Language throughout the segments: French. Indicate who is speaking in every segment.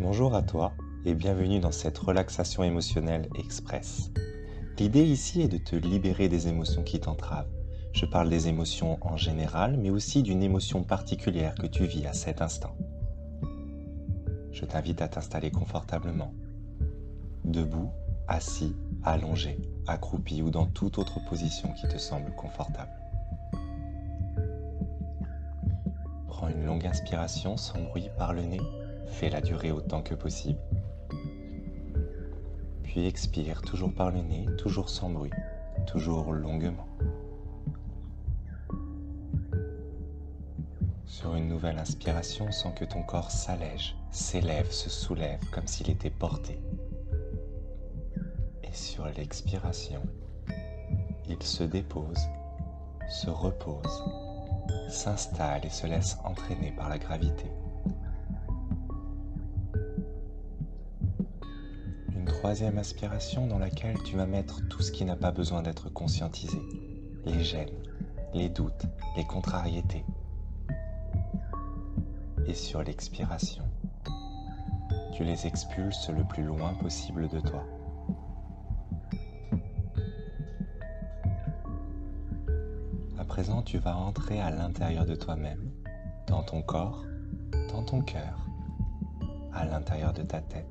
Speaker 1: Bonjour à toi et bienvenue dans cette relaxation émotionnelle express. L'idée ici est de te libérer des émotions qui t'entravent. Je parle des émotions en général, mais aussi d'une émotion particulière que tu vis à cet instant. Je t'invite à t'installer confortablement, debout, assis, allongé, accroupi ou dans toute autre position qui te semble confortable. Prends une longue inspiration sans bruit par le nez, fais-la durer autant que possible. Puis expire toujours par le nez, toujours sans bruit, toujours longuement. Sur une nouvelle inspiration, sens que ton corps s'allège, s'élève, se soulève comme s'il était porté. Et sur l'expiration, il se dépose, se repose, s'installe et se laisse entraîner par la gravité. Une troisième inspiration dans laquelle tu vas mettre tout ce qui n'a pas besoin d'être conscientisé. Les gênes, les doutes, les contrariétés. Et sur l'expiration, tu les expulses le plus loin possible de toi. À présent, tu vas entrer à l'intérieur de toi-même, dans ton corps, dans ton cœur, à l'intérieur de ta tête,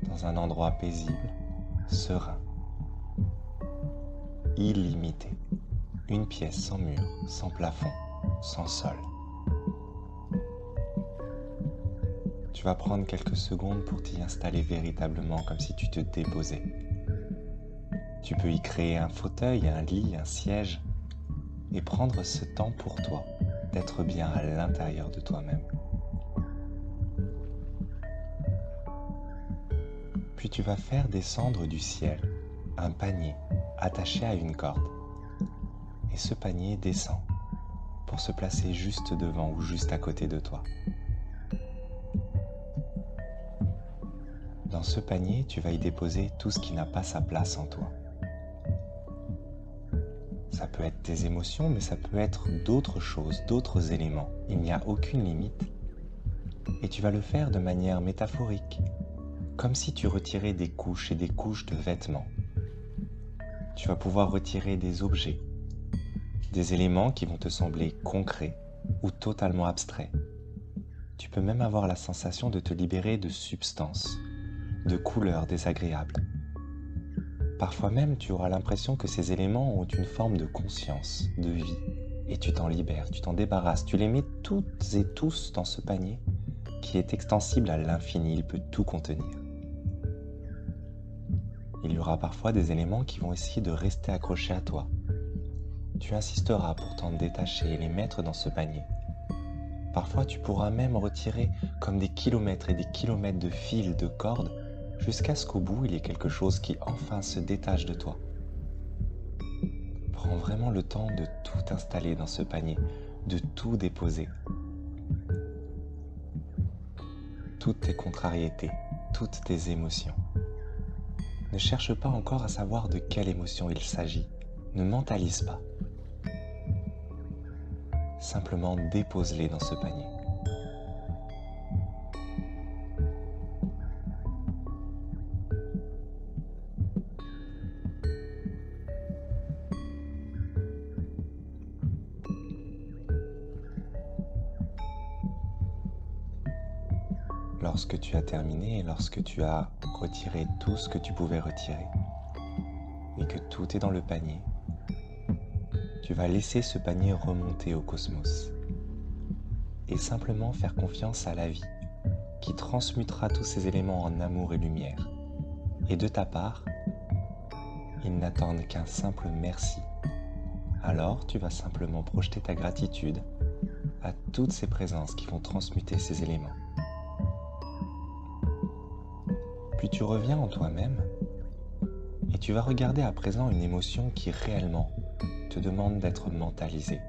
Speaker 1: dans un endroit paisible, serein, illimité, une pièce sans mur, sans plafond, sans sol. Tu vas prendre quelques secondes pour t'y installer véritablement comme si tu te déposais. Tu peux y créer un fauteuil, un lit, un siège et prendre ce temps pour toi, d'être bien à l'intérieur de toi-même. Puis tu vas faire descendre du ciel un panier attaché à une corde. Et ce panier descend pour se placer juste devant ou juste à côté de toi. Dans ce panier, tu vas y déposer tout ce qui n'a pas sa place en toi. Ça peut être tes émotions, mais ça peut être d'autres choses, d'autres éléments. Il n'y a aucune limite. Et tu vas le faire de manière métaphorique, comme si tu retirais des couches et des couches de vêtements. Tu vas pouvoir retirer des objets, des éléments qui vont te sembler concrets ou totalement abstraits. Tu peux même avoir la sensation de te libérer de substances, de couleurs désagréables. Parfois même, tu auras l'impression que ces éléments ont une forme de conscience, de vie, et tu t'en libères, tu t'en débarrasses, tu les mets toutes et tous dans ce panier qui est extensible à l'infini, il peut tout contenir. Il y aura parfois des éléments qui vont essayer de rester accrochés à toi. Tu insisteras pour t'en détacher et les mettre dans ce panier. Parfois, tu pourras même retirer comme des kilomètres et des kilomètres de fils, de cordes, jusqu'à ce qu'au bout, il y ait quelque chose qui enfin se détache de toi. Prends vraiment le temps de tout installer dans ce panier, de tout déposer. Toutes tes contrariétés, toutes tes émotions. Ne cherche pas encore à savoir de quelle émotion il s'agit. Ne mentalise pas. Simplement dépose-les dans ce panier. Lorsque tu as terminé et lorsque tu as retiré tout ce que tu pouvais retirer et que tout est dans le panier, tu vas laisser ce panier remonter au cosmos et simplement faire confiance à la vie qui transmutera tous ces éléments en amour et lumière. Et de ta part, ils n'attendent qu'un simple merci. Alors tu vas simplement projeter ta gratitude à toutes ces présences qui vont transmuter ces éléments. Puis tu reviens en toi-même et tu vas regarder à présent une émotion qui réellement te demande d'être mentalisée.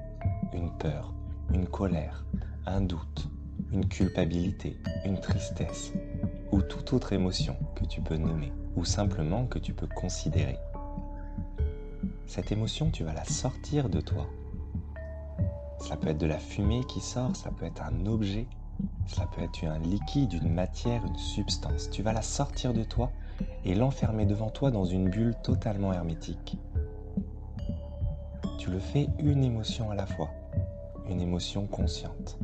Speaker 1: Une peur, une colère, un doute, une culpabilité, une tristesse ou toute autre émotion que tu peux nommer ou simplement que tu peux considérer. Cette émotion, tu vas la sortir de toi. Ça peut être de la fumée qui sort, ça peut être un objet, Cela peut être un liquide, une matière, une substance. Tu vas la sortir de toi et l'enfermer devant toi dans une bulle totalement hermétique. Tu le fais une émotion à la fois, une émotion consciente.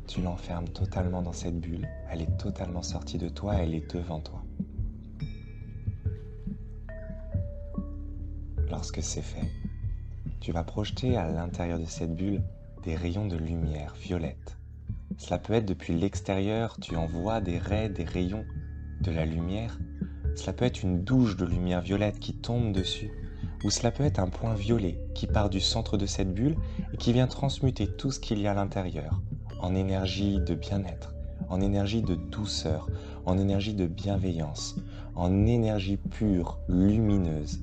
Speaker 1: Tu l'enfermes totalement dans cette bulle, elle est totalement sortie de toi, elle est devant toi. Lorsque c'est fait, tu vas projeter à l'intérieur de cette bulle des rayons de lumière violette. Cela peut être depuis l'extérieur, tu envoies des raies, des rayons de la lumière. Cela peut être une douche de lumière violette qui tombe dessus, ou cela peut être un point violet qui part du centre de cette bulle et qui vient transmuter tout ce qu'il y a à l'intérieur en énergie de bien-être, en énergie de douceur, en énergie de bienveillance, en énergie pure, lumineuse.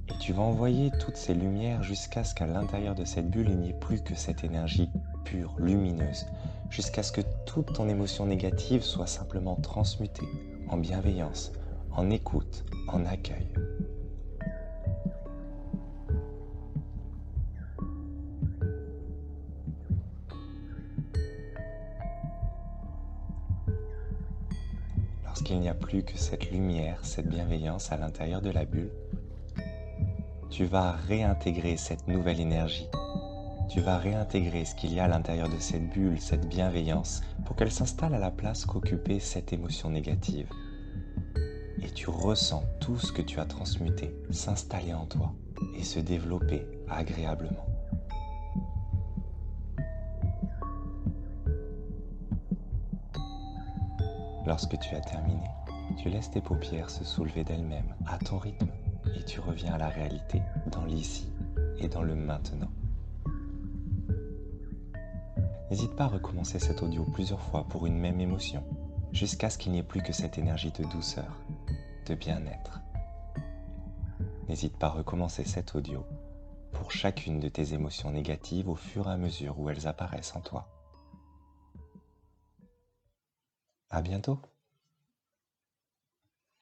Speaker 1: Et tu vas envoyer toutes ces lumières jusqu'à ce qu'à l'intérieur de cette bulle, il n'y ait plus que cette énergie pure, lumineuse, jusqu'à ce que toute ton émotion négative soit simplement transmutée en bienveillance, en écoute, en accueil. Lorsqu'il n'y a plus que cette lumière, cette bienveillance à l'intérieur de la bulle, tu vas réintégrer cette nouvelle énergie. Tu vas réintégrer ce qu'il y a à l'intérieur de cette bulle, cette bienveillance, pour qu'elle s'installe à la place qu'occupait cette émotion négative. Et tu ressens tout ce que tu as transmuté s'installer en toi et se développer agréablement. Lorsque tu as terminé, tu laisses tes paupières se soulever d'elles-mêmes à ton rythme et tu reviens à la réalité, dans l'ici et dans le maintenant. N'hésite pas à recommencer cet audio plusieurs fois pour une même émotion, jusqu'à ce qu'il n'y ait plus que cette énergie de douceur, de bien-être. N'hésite pas à recommencer cet audio pour chacune de tes émotions négatives au fur et à mesure où elles apparaissent en toi. À bientôt!